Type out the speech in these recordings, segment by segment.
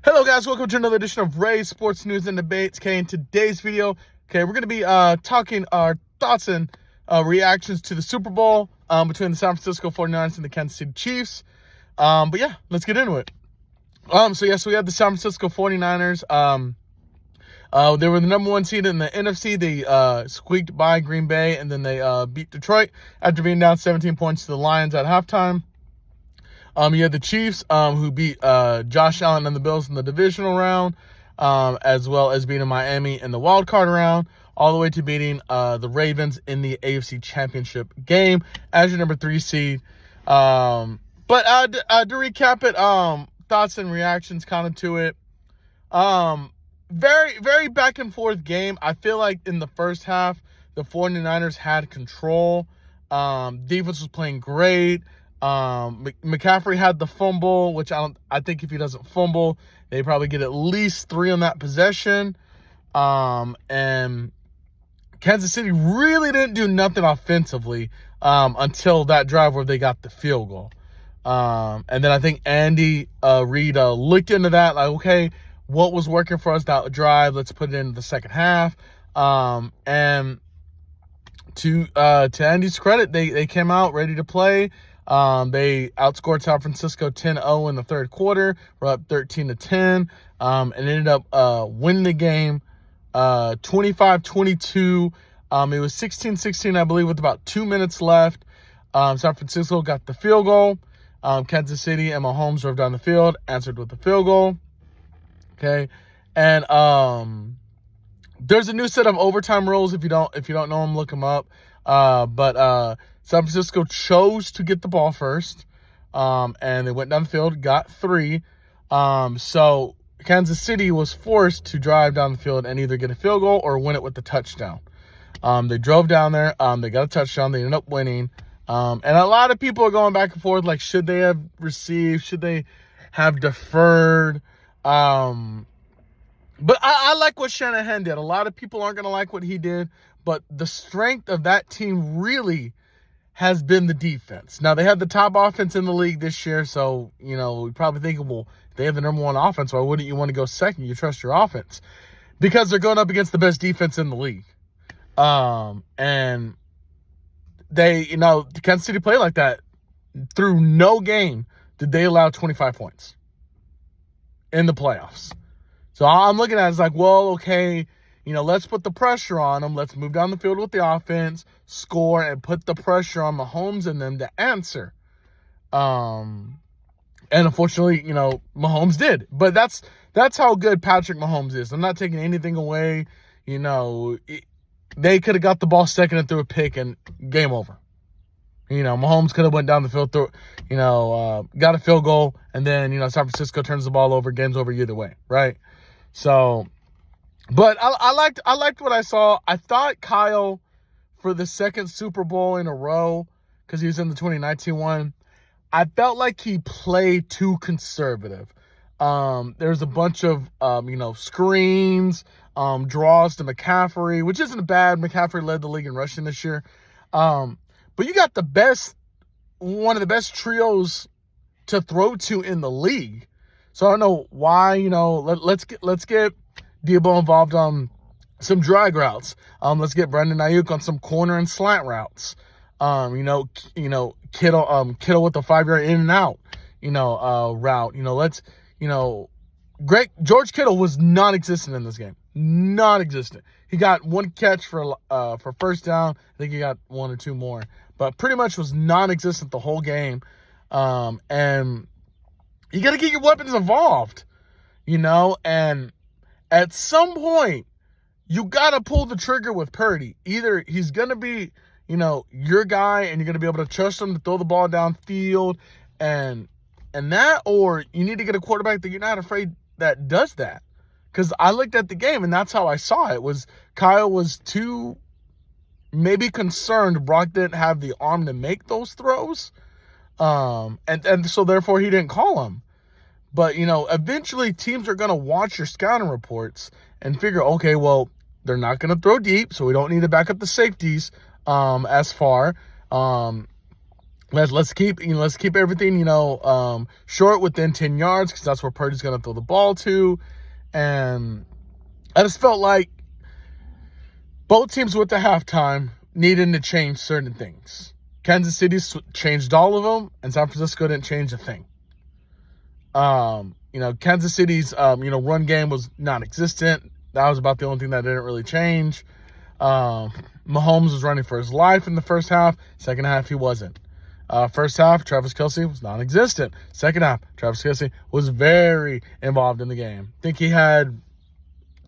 Hello guys, welcome to another edition of Ray's Sports News and Debates. Okay, in today's video, we're going to be talking our thoughts and reactions to the Super Bowl between the San Francisco 49ers and the Kansas City Chiefs. But yeah, let's get into it. So we have the San Francisco 49ers. They were the number one seed in the NFC. They squeaked by Green Bay, and then they beat Detroit after being down 17 points to the Lions at halftime. You had the Chiefs, who beat Josh Allen and the Bills in the divisional round, as well as beating Miami in the wild card round, all the way to beating the Ravens in the AFC Championship game as your number 3 seed. But to recap it, thoughts and reactions kind of to it. Very, very back and forth game. I feel like in the first half, the 49ers had control. Defense was playing great. McCaffrey had the fumble, which I think if he doesn't fumble, they probably get at least 3 on that possession. And Kansas City really didn't do nothing offensively until that drive where they got the field goal. And then I think Andy Reid looked into that, like, okay, what was working for us that drive? Let's put it in the second half. And to Andy's credit, they came out ready to play. They outscored San Francisco 10-0 in the third quarter. We're up 13-10, and ended up winning the game 25-22. It was 16-16, I believe, with about 2 minutes left. San Francisco got the field goal. Kansas City and Mahomes drove down the field, answered with the field goal. Okay, and there's a new set of overtime rules. If you don't know them, look them up. But San Francisco chose to get the ball first, and they went down the field, got 3. So Kansas City was forced to drive down the field and either get a field goal or win it with the touchdown. They drove down there. They got a touchdown. They ended up winning. And a lot of people are going back and forth, like, should they have received? Should they have deferred? But I like what Shanahan did. A lot of people aren't going to like what he did, but the strength of that team really has been the defense. Now, they have the top offense in the league this year, so, we probably think, well, if they have the number 1 offense, why wouldn't you want to go second? You trust your offense. Because they're going up against the best defense in the league. And they, Kansas City played like that. Through no game did they allow 25 points in the playoffs. So I'm looking at it as like, well, okay, let's put the pressure on them. Let's move down the field with the offense, score, and put the pressure on Mahomes and them to answer. And unfortunately, Mahomes did. But that's how good Patrick Mahomes is. I'm not taking anything away. They could have got the ball second and threw a pick and game over. Mahomes could have went down the field, got a field goal, and then, San Francisco turns the ball over, game's over either way, right? So, but I liked what I saw. I thought Kyle, for the second Super Bowl in a row, because he was in the 2019 one, I felt like he played too conservative. There's a bunch of, screens, draws to McCaffrey, which isn't bad. McCaffrey led the league in rushing this year. But you got one of the best trios to throw to in the league. So I don't know why, let's get Deebo involved on some drag routes. Let's get Brandon Ayuk on some corner and slant routes. Kittle with a 5-yard in and out, route. George Kittle was non-existent in this game. Non-existent. He got 1 catch for first down. I think he got 1 or 2 more, but pretty much was non-existent the whole game. And you got to get your weapons involved, and at some point, you got to pull the trigger with Purdy. Either he's going to be, your guy, and you're going to be able to trust him to throw the ball downfield and that, or you need to get a quarterback that you're not afraid that does that. Because I looked at the game, and that's how I saw it. Was Kyle was too maybe concerned Brock didn't have the arm to make those throws. And so therefore he didn't call him. But, eventually teams are going to watch your scouting reports and figure, okay, well, they're not going to throw deep, so we don't need to back up the safeties as far. let's keep everything short within 10 yards because that's where Purdy's going to throw the ball to. And I just felt like both teams went to halftime needing to change certain things. Kansas City changed all of them, and San Francisco didn't change a thing. Kansas City's run game was non-existent. That was about the only thing that didn't really change. Mahomes was running for his life in the first half. Second half, he wasn't. First half, Travis Kelce was non-existent. Second half, Travis Kelce was very involved in the game. I think he had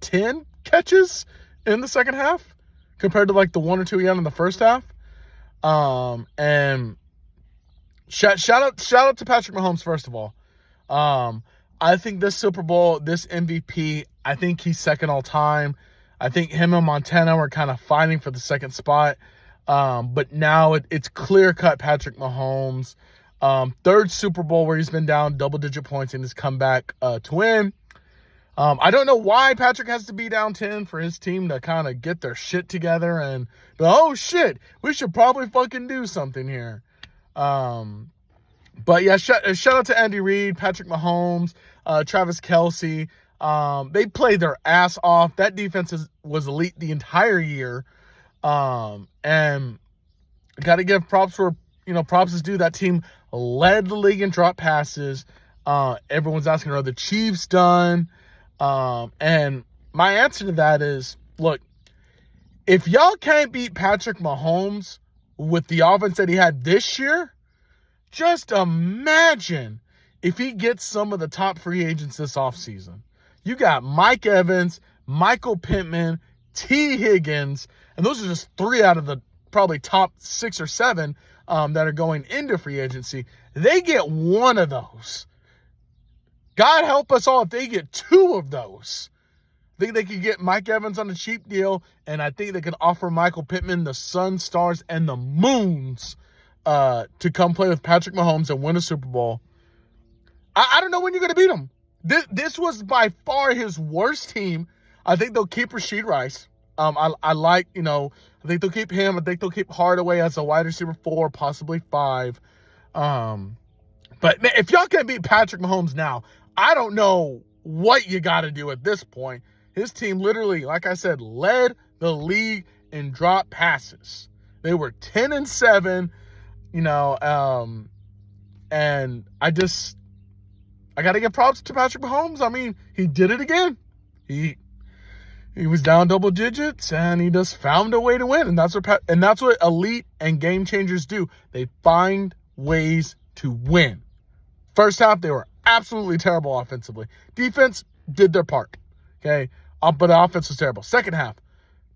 10 catches in the second half compared to like the 1 or 2 he had in the first half. And shout out to Patrick Mahomes, first of all. I think this Super Bowl, this MVP, I think he's second all time. I think him and Montana were kind of fighting for the second spot. But now it's clear-cut Patrick Mahomes. Third Super Bowl where he's been down double-digit points and has come back to win. I don't know why Patrick has to be down 10 for his team to kind of get their shit together and be, oh, shit, we should probably fucking do something here. But, yeah, shout out to Andy Reid, Patrick Mahomes, Travis Kelce. They played their ass off. That defense was elite the entire year. And got to give props where, props is due. That team led the league in drop passes. Everyone's asking, are the Chiefs done? And my answer to that is, look, if y'all can't beat Patrick Mahomes with the offense that he had this year, just imagine if he gets some of the top free agents this offseason. You got Mike Evans, Michael Pittman, T. Higgins, and those are just 3 out of the probably top 6 or 7 that are going into free agency. They get 1 of those. God help us all if they get 2 of those. I think they could get Mike Evans on a cheap deal, and I think they could offer Michael Pittman the sun, stars, and the moons to come play with Patrick Mahomes and win a Super Bowl. I don't know when you're going to beat him. This was by far his worst team. I think they'll keep Rashid Rice. I think they'll keep him. I think they'll keep Hardaway as a wide receiver 4, possibly 5. But man, if y'all can't beat Patrick Mahomes now, I don't know what you got to do at this point. His team literally, like I said, led the league in drop passes. They were 10-7, and I got to give props to Patrick Mahomes. I mean, he did it again. He was down double digits, and he just found a way to win. And that's what elite and game changers do. They find ways to win. First half, they were absolutely terrible offensively. Defense did their part, okay? But the offense was terrible. Second half,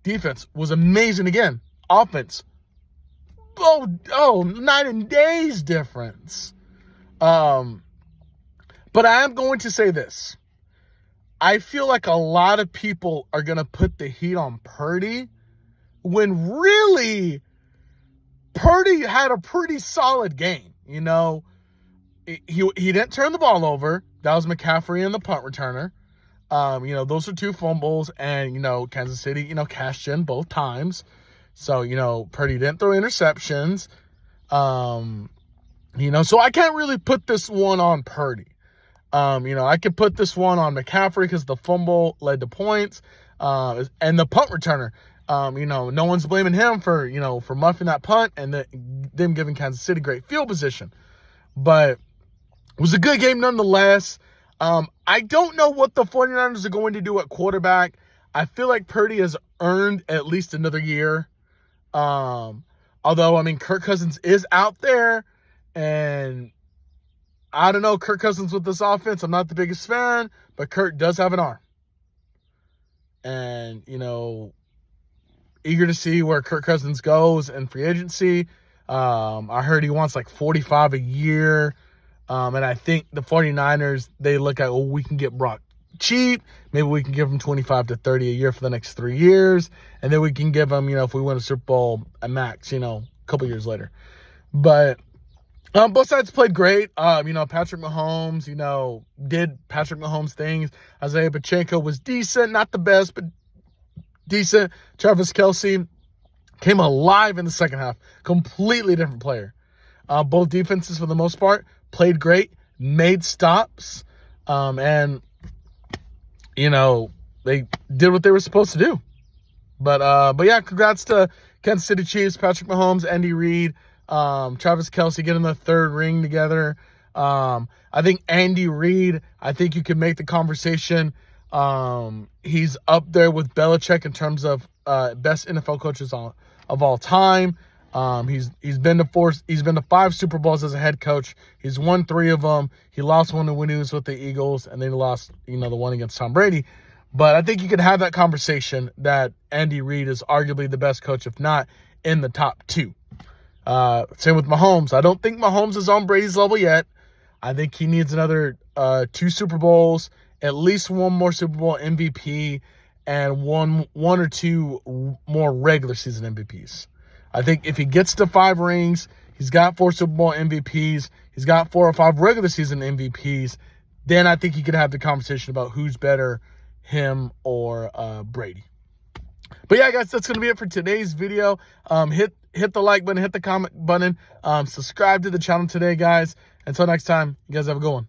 defense was amazing again. Offense, night and days difference. But I am going to say this. I feel like a lot of people are going to put the heat on Purdy when really Purdy had a pretty solid game. He didn't turn the ball over. That was McCaffrey and the punt returner. Those are 2 fumbles, and, Kansas City, cashed in both times. So, Purdy didn't throw interceptions. So I can't really put this one on Purdy. I could put this one on McCaffrey because the fumble led to points, and the punt returner. No one's blaming him for muffing that punt and them giving Kansas City great field position. But it was a good game nonetheless. I don't know what the 49ers are going to do at quarterback. I feel like Purdy has earned at least another year. Although, Kirk Cousins is out there, and I don't know, Kirk Cousins with this offense, I'm not the biggest fan, but Kirk does have an arm. And, eager to see where Kirk Cousins goes in free agency. I heard he wants like 45 a year. And I think the 49ers, they look at, we can get Brock cheap. Maybe we can give him 25 to 30 a year for the next 3 years. And then we can give him, if we win a Super Bowl, a max, a couple years later. But both sides played great. Patrick Mahomes, did Patrick Mahomes things. Isaiah Pacheco was decent, not the best, but decent. Travis Kelce came alive in the second half. Completely different player. Both defenses, for the most part, played great, made stops, and, they did what they were supposed to do. But yeah, congrats to Kansas City Chiefs, Patrick Mahomes, Andy Reid, Travis Kelce getting the third ring together. I think Andy Reid, I think you can make the conversation. He's up there with Belichick in terms of best NFL coaches of all time. He's been to 5 Super Bowls as a head coach. He's won 3 of them. He lost one when he was with the Eagles, and then he lost, the one against Tom Brady. But I think you could have that conversation that Andy Reid is arguably the best coach, if not in the top 2. Same with Mahomes. I don't think Mahomes is on Brady's level yet. I think he needs another 2 Super Bowls, at least 1 more Super Bowl MVP, and one or 2 more regular season MVPs. I think if he gets to 5 rings, he's got 4 Super Bowl MVPs, he's got 4 or 5 regular season MVPs, then I think he could have the conversation about who's better, him or Brady. But yeah, guys, that's going to be it for today's video. Hit the like button, hit the comment button, subscribe to the channel today, guys. Until next time, you guys have a good one.